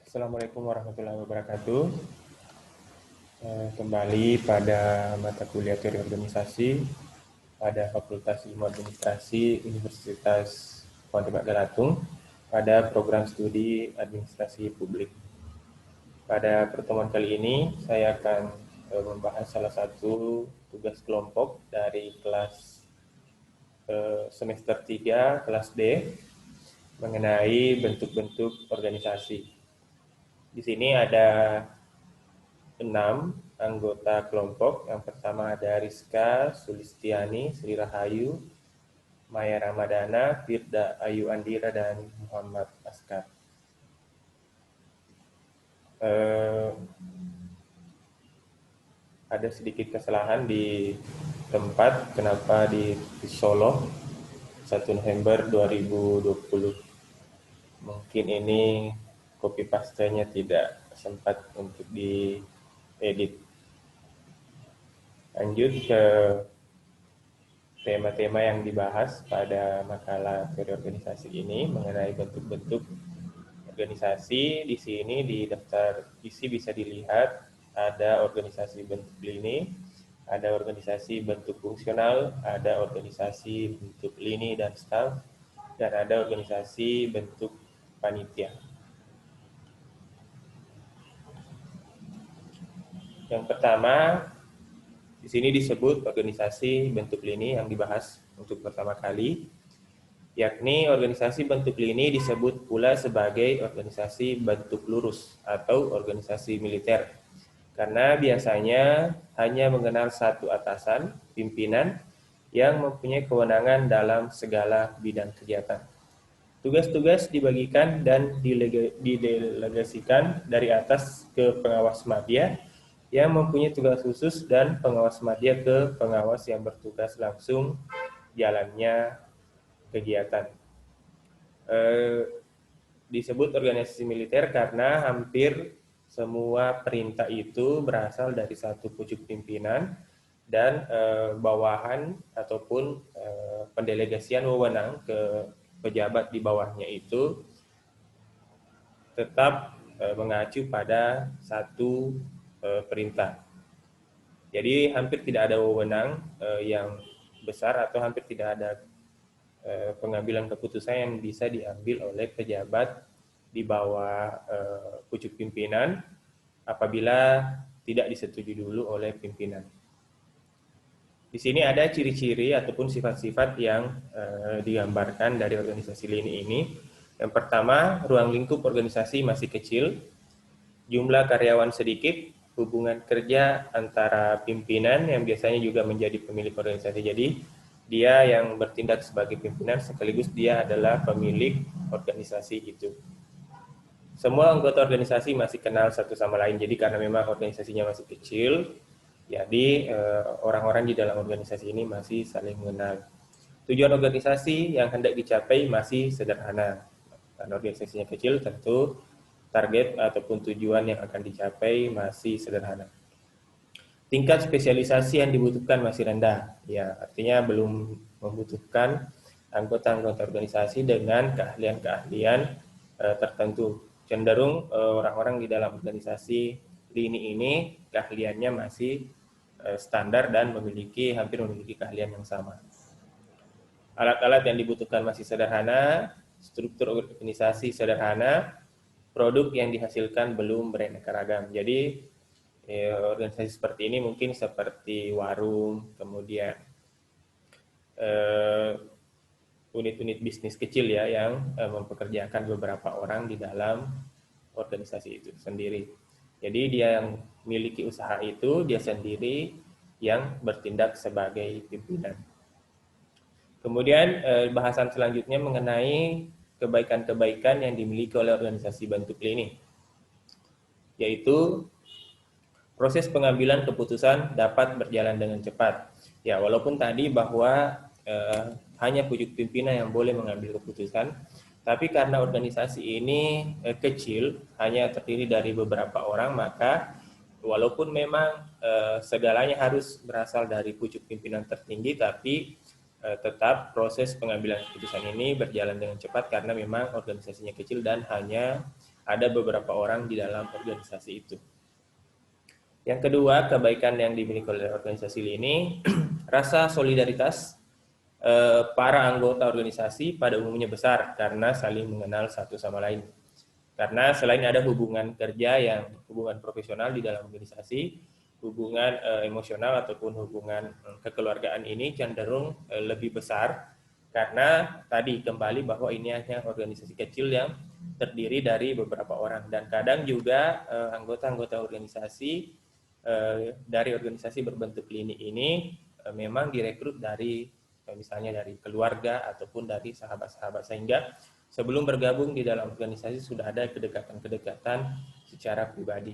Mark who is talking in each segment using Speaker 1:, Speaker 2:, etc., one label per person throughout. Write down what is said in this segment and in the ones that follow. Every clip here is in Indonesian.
Speaker 1: Assalamualaikum warahmatullahi wabarakatuh. Kembali pada mata kuliah teori organisasi pada Fakultas Ilmu Administrasi Universitas Pontianak Galatung pada program studi Administrasi Publik. Pada pertemuan kali ini saya akan membahas salah satu tugas kelompok dari kelas semester 3 kelas D mengenai bentuk-bentuk organisasi. Di sini ada 6 anggota kelompok. Yang pertama ada Rizka, Sulistiani, Sri Rahayu, Maya Ramadana, Firda Ayu Andira, dan Muhammad Askar. Ada sedikit kesalahan di tempat, kenapa di Solo 1 November 2020. Mungkin ini copy paste-nya tidak sempat untuk diedit. Lanjut ke tema-tema yang dibahas pada makalah teori organisasi ini mengenai bentuk-bentuk organisasi. Di sini di daftar isi bisa dilihat ada organisasi bentuk lini, ada organisasi bentuk fungsional, ada organisasi bentuk lini dan staff, dan ada organisasi bentuk panitia. Yang pertama, di sini disebut organisasi bentuk lini yang dibahas untuk pertama kali, yakni organisasi bentuk lini disebut pula sebagai organisasi bentuk lurus atau organisasi militer, karena biasanya hanya mengenal satu atasan, pimpinan, yang mempunyai kewenangan dalam segala bidang kegiatan. Tugas-tugas dibagikan dan didelegasikan dari atas ke pengawas madya yang mempunyai tugas khusus dan pengawas madya ke pengawas yang bertugas langsung jalannya kegiatan. Disebut organisasi militer karena hampir semua perintah itu berasal dari satu pucuk pimpinan dan bawahan ataupun pendelegasian wewenang ke pejabat di bawahnya itu tetap mengacu pada satu perintah. Jadi hampir tidak ada wewenang yang besar atau hampir tidak ada pengambilan keputusan yang bisa diambil oleh pejabat di bawah pucuk pimpinan apabila tidak disetujui dulu oleh pimpinan. Di sini ada ciri-ciri ataupun sifat-sifat yang digambarkan dari organisasi lini ini. Yang pertama, ruang lingkup organisasi masih kecil, jumlah karyawan sedikit, hubungan kerja antara pimpinan yang biasanya juga menjadi pemilik organisasi. Jadi dia yang bertindak sebagai pimpinan sekaligus dia adalah pemilik organisasi itu. Semua anggota organisasi masih kenal satu sama lain. Jadi karena memang organisasinya masih kecil, jadi orang-orang di dalam organisasi ini masih saling mengenal. Tujuan organisasi yang hendak dicapai masih sederhana. Karena organisasinya kecil, tentu target ataupun tujuan yang akan dicapai masih sederhana. Tingkat spesialisasi yang dibutuhkan masih rendah. Ya, artinya belum membutuhkan anggota-anggota organisasi dengan keahlian-keahlian tertentu. Cenderung orang-orang di dalam organisasi lini ini keahliannya masih standar dan hampir memiliki keahlian yang sama. Alat-alat yang dibutuhkan masih sederhana, struktur organisasi sederhana, produk yang dihasilkan belum beraneka ragam. Jadi organisasi seperti ini mungkin seperti warung, kemudian unit-unit bisnis kecil ya yang mempekerjakan beberapa orang di dalam organisasi itu sendiri. Jadi dia yang memiliki usaha itu, dia sendiri yang bertindak sebagai pimpinan. Kemudian bahasan selanjutnya mengenai kebaikan-kebaikan yang dimiliki oleh organisasi bentuk lini, yaitu proses pengambilan keputusan dapat berjalan dengan cepat. Ya, walaupun tadi bahwa hanya pucuk pimpinan yang boleh mengambil keputusan, tapi karena organisasi ini kecil, hanya terdiri dari beberapa orang, maka walaupun memang segalanya harus berasal dari pucuk pimpinan tertinggi, tapi tetap proses pengambilan keputusan ini berjalan dengan cepat karena memang organisasinya kecil dan hanya ada beberapa orang di dalam organisasi itu. Yang kedua, kebaikan yang dimiliki oleh organisasi ini, rasa solidaritas para anggota organisasi pada umumnya besar karena saling mengenal satu sama lain. Karena selain ada hubungan kerja yang hubungan profesional di dalam organisasi, hubungan emosional ataupun hubungan kekeluargaan ini cenderung lebih besar karena tadi kembali bahwa ini hanya organisasi kecil yang terdiri dari beberapa orang dan kadang juga anggota-anggota organisasi dari organisasi berbentuk klinik ini memang direkrut dari misalnya dari keluarga ataupun dari sahabat-sahabat sehingga sebelum bergabung di dalam organisasi sudah ada kedekatan-kedekatan secara pribadi.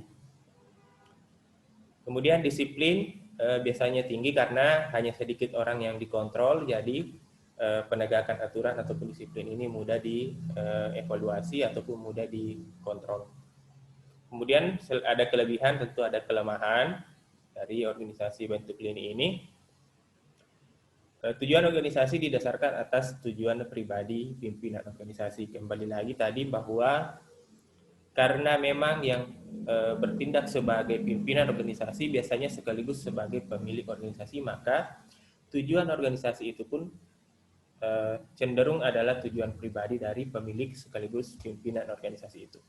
Speaker 1: Kemudian disiplin biasanya tinggi karena hanya sedikit orang yang dikontrol, jadi penegakan aturan ataupun disiplin ini mudah dievaluasi ataupun mudah dikontrol. Kemudian ada kelebihan, tentu ada kelemahan dari organisasi bentuk klinik ini. Tujuan organisasi didasarkan atas tujuan pribadi pimpinan organisasi. Kembali lagi tadi bahwa karena memang yang bertindak sebagai pimpinan organisasi biasanya sekaligus sebagai pemilik organisasi, maka tujuan organisasi itu pun cenderung adalah tujuan pribadi dari pemilik sekaligus pimpinan organisasi itu.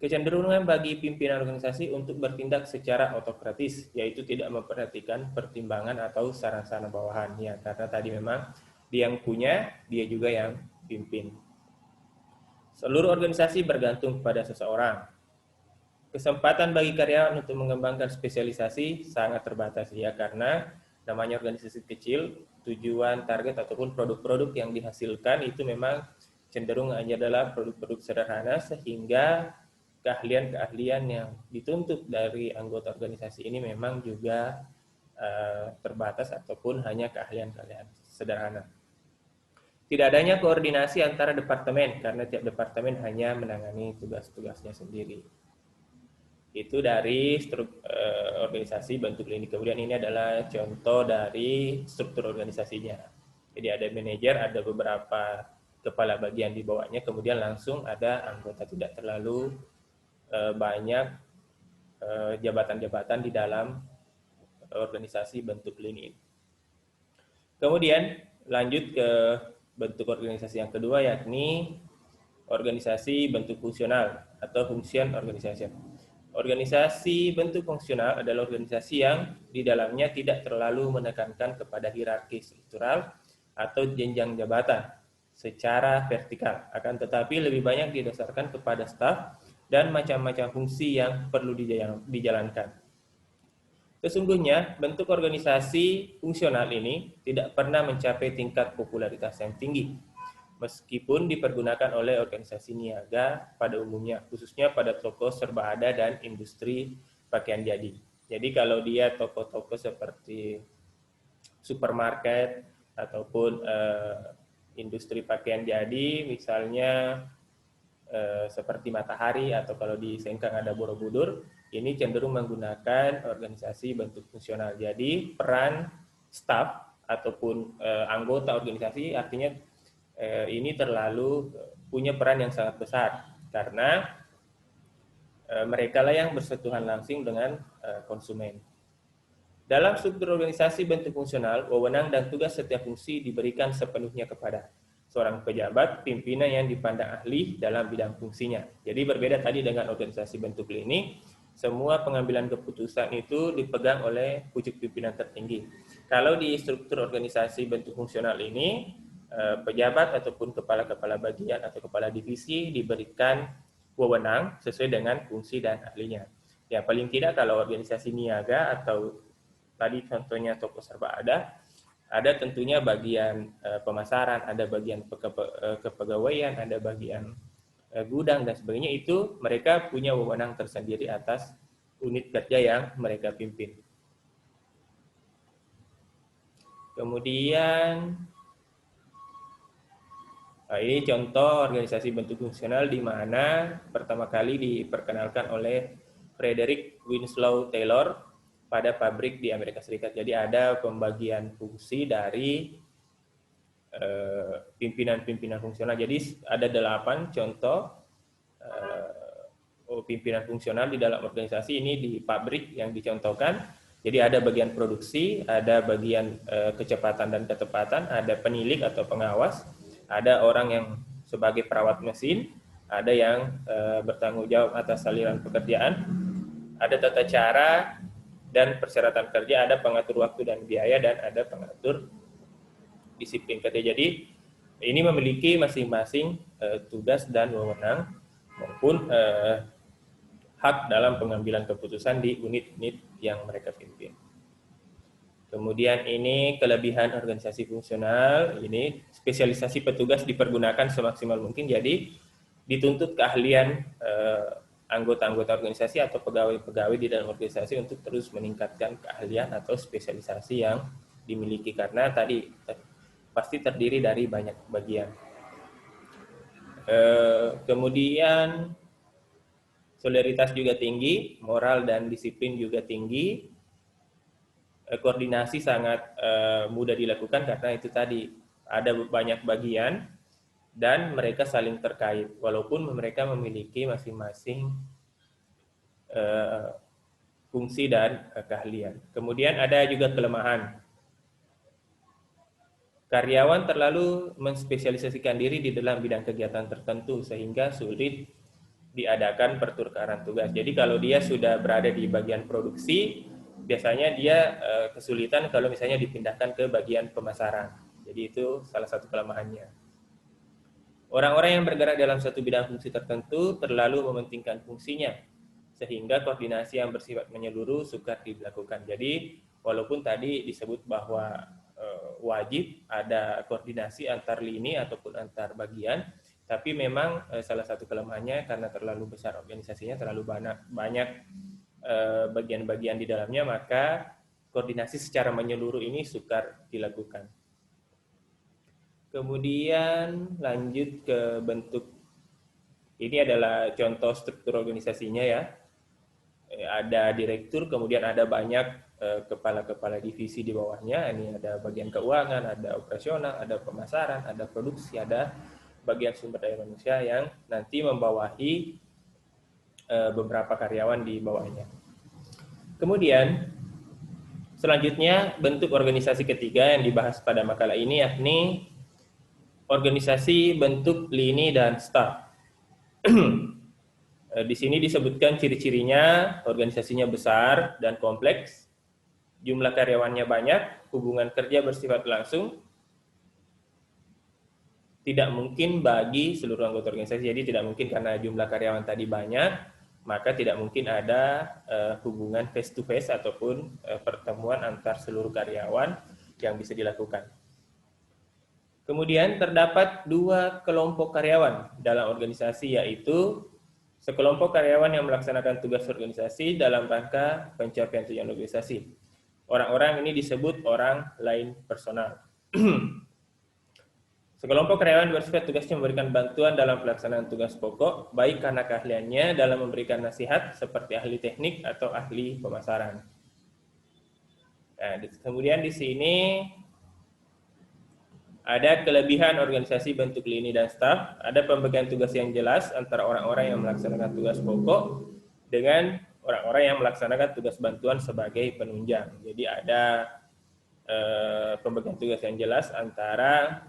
Speaker 1: Kecenderungan bagi pimpinan organisasi untuk bertindak secara autokratis, yaitu tidak memperhatikan pertimbangan atau saran-saran bawahan. Ya, karena tadi memang dia yang punya, dia juga yang pimpin. Seluruh organisasi bergantung pada seseorang. Kesempatan bagi karyawan untuk mengembangkan spesialisasi sangat terbatas ya, karena namanya organisasi kecil, tujuan, target ataupun produk-produk yang dihasilkan itu memang cenderung hanya adalah produk-produk sederhana sehingga keahlian-keahlian yang dituntut dari anggota organisasi ini memang juga terbatas ataupun hanya keahlian-keahlian sederhana. Tidak adanya koordinasi antara departemen karena tiap departemen hanya menangani tugas-tugasnya sendiri. Itu dari organisasi bentuk klinik. Kemudian ini adalah contoh dari struktur organisasinya. Jadi ada manajer, ada beberapa kepala bagian di bawahnya, kemudian langsung ada anggota, tidak terlalu banyak jabatan-jabatan di dalam organisasi bentuk klinik. Kemudian lanjut ke bentuk organisasi yang kedua, yakni organisasi bentuk fungsional atau function organization. Organisasi bentuk fungsional adalah organisasi yang di dalamnya tidak terlalu menekankan kepada hierarki struktural atau jenjang jabatan secara vertikal, akan tetapi lebih banyak didasarkan kepada staf dan macam-macam fungsi yang perlu dijalankan. Sesungguhnya, bentuk organisasi fungsional ini tidak pernah mencapai tingkat popularitas yang tinggi, meskipun dipergunakan oleh organisasi niaga pada umumnya, khususnya pada toko serba ada dan industri pakaian jadi. Jadi kalau dia toko-toko seperti supermarket ataupun industri pakaian jadi, misalnya seperti Matahari atau kalau di Sengkang ada Borobudur, ini cenderung menggunakan organisasi bentuk fungsional. Jadi peran staf ataupun anggota organisasi artinya ini terlalu punya peran yang sangat besar karena mereka lah yang bersentuhan langsung dengan konsumen. Dalam struktur organisasi bentuk fungsional, wewenang dan tugas setiap fungsi diberikan sepenuhnya kepada seorang pejabat pimpinan yang dipandang ahli dalam bidang fungsinya. Jadi berbeda tadi dengan organisasi bentuk klinik, semua pengambilan keputusan itu dipegang oleh pucuk pimpinan tertinggi. Kalau di struktur organisasi bentuk fungsional ini, pejabat ataupun kepala-kepala bagian atau kepala divisi diberikan wewenang sesuai dengan fungsi dan ahlinya. Ya paling tidak kalau organisasi niaga atau tadi contohnya toko serba ada tentunya bagian pemasaran, ada bagian kepegawaian, ada bagian gudang dan sebagainya, itu mereka punya wewenang tersendiri atas unit kerja yang mereka pimpin. Kemudian ini contoh organisasi bentuk fungsional di mana pertama kali diperkenalkan oleh Frederick Winslow Taylor pada pabrik di Amerika Serikat. Jadi ada pembagian fungsi dari pimpinan-pimpinan fungsional. Jadi ada 8 contoh pimpinan fungsional di dalam organisasi ini di pabrik yang dicontohkan. Jadi ada bagian produksi, ada bagian kecepatan dan ketepatan, ada penilik atau pengawas, ada orang yang sebagai perawat mesin, ada yang bertanggung jawab atas aliran pekerjaan, ada tata cara dan persyaratan kerja, ada pengatur waktu dan biaya, dan ada pengatur disiplin kerja. Jadi ini memiliki masing-masing tugas dan wewenang maupun hak dalam pengambilan keputusan di unit-unit yang mereka pimpin. Kemudian ini kelebihan organisasi fungsional, ini spesialisasi petugas dipergunakan semaksimal mungkin, jadi dituntut keahlian anggota-anggota organisasi atau pegawai-pegawai di dalam organisasi untuk terus meningkatkan keahlian atau spesialisasi yang dimiliki, karena tadi pasti terdiri dari banyak bagian. Kemudian solidaritas juga tinggi, moral dan disiplin juga tinggi, koordinasi sangat mudah dilakukan karena itu tadi ada banyak bagian dan mereka saling terkait walaupun mereka memiliki masing-masing fungsi dan keahlian. Kemudian ada juga kelemahan. Karyawan terlalu menspesialisasikan diri di dalam bidang kegiatan tertentu sehingga sulit diadakan pertukaran tugas. Jadi kalau dia sudah berada di bagian produksi, biasanya dia kesulitan kalau misalnya dipindahkan ke bagian pemasaran. Jadi itu salah satu kelemahannya. Orang-orang yang bergerak dalam satu bidang fungsi tertentu terlalu mementingkan fungsinya, sehingga koordinasi yang bersifat menyeluruh sukar dilakukan. Jadi walaupun tadi disebut bahwa wajib ada koordinasi antar lini ataupun antar bagian, tapi memang salah satu kelemahannya karena terlalu besar organisasinya, terlalu banyak bagian-bagian di dalamnya, maka koordinasi secara menyeluruh ini sukar dilakukan. Kemudian lanjut ke bentuk, ini adalah contoh struktur organisasinya ya. Ada direktur, kemudian ada banyak kepala-kepala divisi di bawahnya. Ini ada bagian keuangan, ada operasional, ada pemasaran, ada produksi, ada bagian sumber daya manusia yang nanti membawahi beberapa karyawan di bawahnya. Kemudian selanjutnya bentuk organisasi ketiga yang dibahas pada makalah ini yakni organisasi bentuk lini dan staf. Di sini disebutkan ciri-cirinya, organisasinya besar dan kompleks, jumlah karyawannya banyak, hubungan kerja bersifat langsung, tidak mungkin bagi seluruh anggota organisasi. Jadi tidak mungkin karena jumlah karyawan tadi banyak, maka tidak mungkin ada hubungan face to face ataupun pertemuan antar seluruh karyawan yang bisa dilakukan. Kemudian terdapat dua kelompok karyawan dalam organisasi, yaitu sekelompok karyawan yang melaksanakan tugas organisasi dalam rangka pencapaian tujuan organisasi. Orang-orang ini disebut orang lain personal. Sekelompok karyawan bersifat tugasnya memberikan bantuan dalam pelaksanaan tugas pokok, baik karena keahliannya dalam memberikan nasihat seperti ahli teknik atau ahli pemasaran. Nah, kemudian di sini ada kelebihan organisasi bentuk lini dan staf, ada pembagian tugas yang jelas antara orang-orang yang melaksanakan tugas pokok dengan orang-orang yang melaksanakan tugas bantuan sebagai penunjang. Jadi ada pembagian tugas yang jelas antara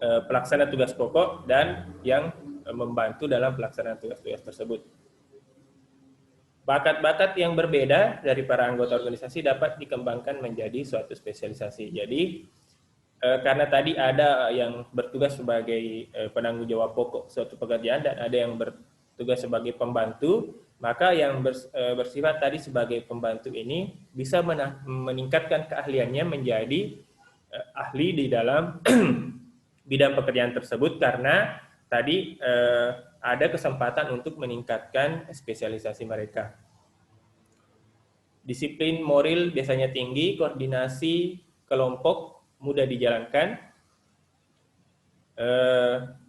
Speaker 1: pelaksana tugas pokok dan yang membantu dalam pelaksanaan tugas-tugas tersebut. Bakat-bakat yang berbeda dari para anggota organisasi dapat dikembangkan menjadi suatu spesialisasi. Jadi karena tadi ada yang bertugas sebagai penanggung jawab pokok suatu pekerjaan dan ada yang bertugas sebagai pembantu, maka yang bersifat tadi sebagai pembantu ini bisa meningkatkan keahliannya menjadi ahli di dalam bidang pekerjaan tersebut karena tadi ada kesempatan untuk meningkatkan spesialisasi mereka. Disiplin moral biasanya tinggi, koordinasi kelompok mudah dijalankan,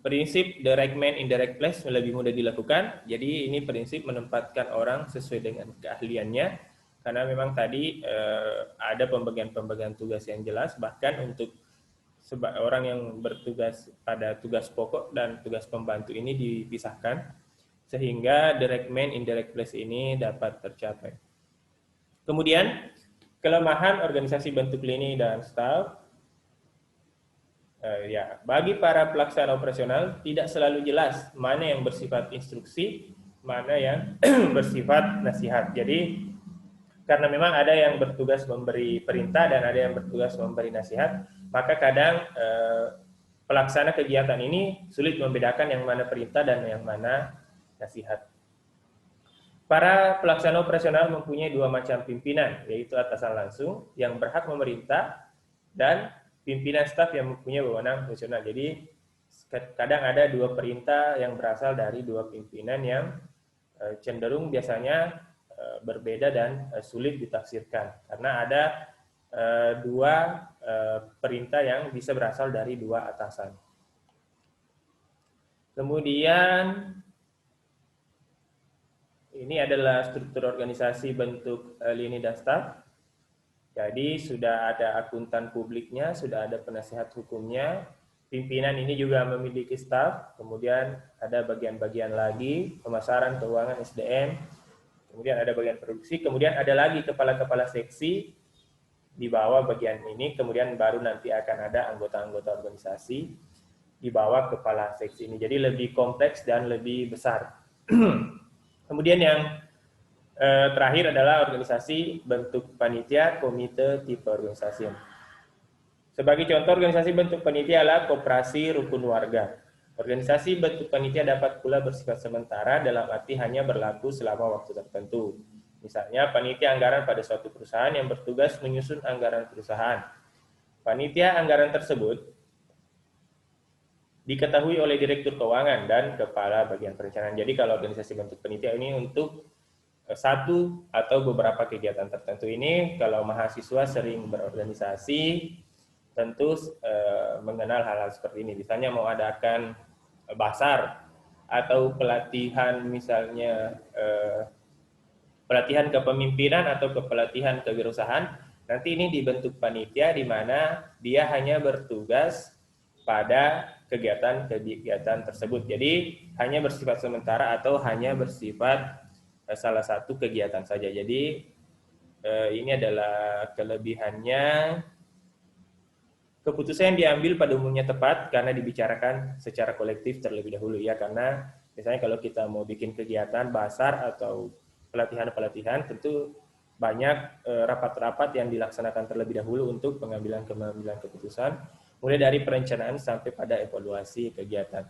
Speaker 1: prinsip the right man in the right place lebih mudah dilakukan. Jadi ini prinsip menempatkan orang sesuai dengan keahliannya karena memang tadi ada pembagian tugas yang jelas, bahkan untuk orang yang bertugas pada tugas pokok dan tugas pembantu ini dipisahkan sehingga direct main indirect place ini dapat tercapai. Kemudian kelemahan organisasi bentuk lini dan staf. Ya, bagi para pelaksana operasional tidak selalu jelas mana yang bersifat instruksi, mana yang bersifat nasihat. Jadi karena memang ada yang bertugas memberi perintah dan ada yang bertugas memberi nasihat, maka kadang pelaksana kegiatan ini sulit membedakan yang mana perintah dan yang mana nasihat. Para pelaksana operasional mempunyai dua macam pimpinan, yaitu atasan langsung yang berhak memerintah dan pimpinan staf yang mempunyai wewenang fungsional. Jadi kadang ada dua perintah yang berasal dari dua pimpinan yang cenderung biasanya berbeda dan sulit ditafsirkan karena ada dua perintah yang bisa berasal dari dua atasan. Kemudian ini adalah struktur organisasi bentuk lini dan staf. Jadi sudah ada akuntan publiknya, sudah ada penasihat hukumnya, pimpinan ini juga memiliki staf, kemudian ada bagian-bagian lagi, pemasaran, keuangan, SDM, kemudian ada bagian produksi, kemudian ada lagi kepala-kepala seksi di bawah bagian ini, kemudian baru nanti akan ada anggota-anggota organisasi di bawah kepala seksi ini. Jadi lebih kompleks dan lebih besar. Kemudian yang terakhir adalah organisasi bentuk panitia, komite, tipe organisasi. Sebagai contoh organisasi bentuk panitia adalah koperasi rukun warga. Organisasi bentuk panitia dapat pula bersifat sementara dalam arti hanya berlaku selama waktu tertentu. Misalnya panitia anggaran pada suatu perusahaan yang bertugas menyusun anggaran perusahaan. Panitia anggaran tersebut diketahui oleh direktur keuangan dan kepala bagian perencanaan. Jadi kalau organisasi bentuk panitia ini untuk satu atau beberapa kegiatan tertentu ini, kalau mahasiswa sering berorganisasi, tentu mengenal hal-hal seperti ini. Misalnya mau adakan basar atau pelatihan, misalnya pelatihan kepemimpinan atau kepelatihan kewirausahaan, nanti ini dibentuk panitia di mana dia hanya bertugas pada kegiatan-kegiatan tersebut. Jadi hanya bersifat sementara atau hanya bersifat salah satu kegiatan saja. Jadi ini adalah kelebihannya. Keputusan yang diambil pada umumnya tepat karena dibicarakan secara kolektif terlebih dahulu ya, karena misalnya kalau kita mau bikin kegiatan basar atau pelatihan-pelatihan tentu banyak rapat-rapat yang dilaksanakan terlebih dahulu untuk pengambilan keputusan, mulai dari perencanaan sampai pada evaluasi kegiatan.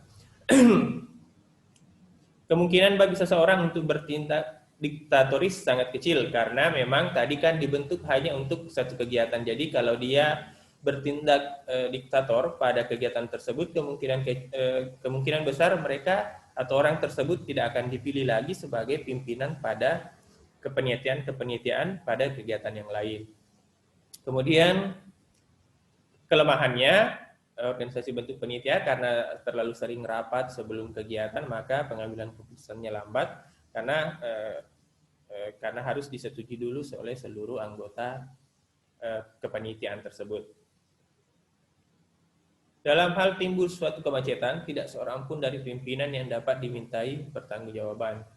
Speaker 1: Kemungkinan bagi seseorang untuk bertindak diktatoris sangat kecil karena memang tadi kan dibentuk hanya untuk satu kegiatan. Jadi kalau dia bertindak diktator pada kegiatan tersebut, kemungkinan besar mereka atau orang tersebut tidak akan dipilih lagi sebagai pimpinan pada kepanitiaan pada kegiatan yang lain. Kemudian kelemahannya, organisasi bentuk panitia karena terlalu sering rapat sebelum kegiatan, maka pengambilan keputusannya lambat karena harus disetujui dulu oleh seluruh anggota kepanitiaan tersebut. Dalam hal timbul suatu kemacetan, tidak seorang pun dari pimpinan yang dapat dimintai pertanggungjawaban.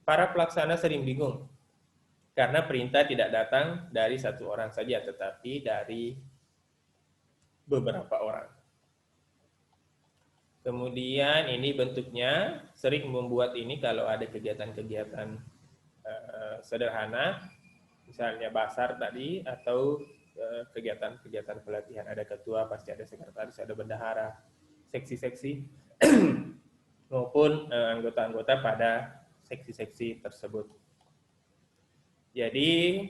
Speaker 1: Para pelaksana sering bingung karena perintah tidak datang dari satu orang saja, tetapi dari beberapa orang. Kemudian ini bentuknya sering membuat ini kalau ada kegiatan-kegiatan sederhana, misalnya basar tadi atau kegiatan-kegiatan pelatihan, ada ketua, pasti ada sekretaris, ada bendahara, seksi-seksi maupun anggota-anggota pada seksi-seksi tersebut. Jadi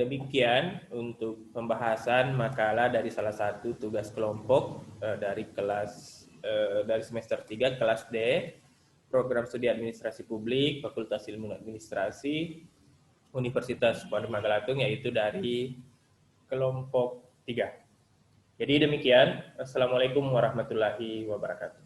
Speaker 1: demikian untuk pembahasan makalah dari salah satu tugas kelompok dari semester 3 kelas D, Program Studi Administrasi Publik, Fakultas Ilmu Administrasi, Universitas Padang, yaitu dari kelompok 3. Jadi demikian. Assalamualaikum warahmatullahi wabarakatuh.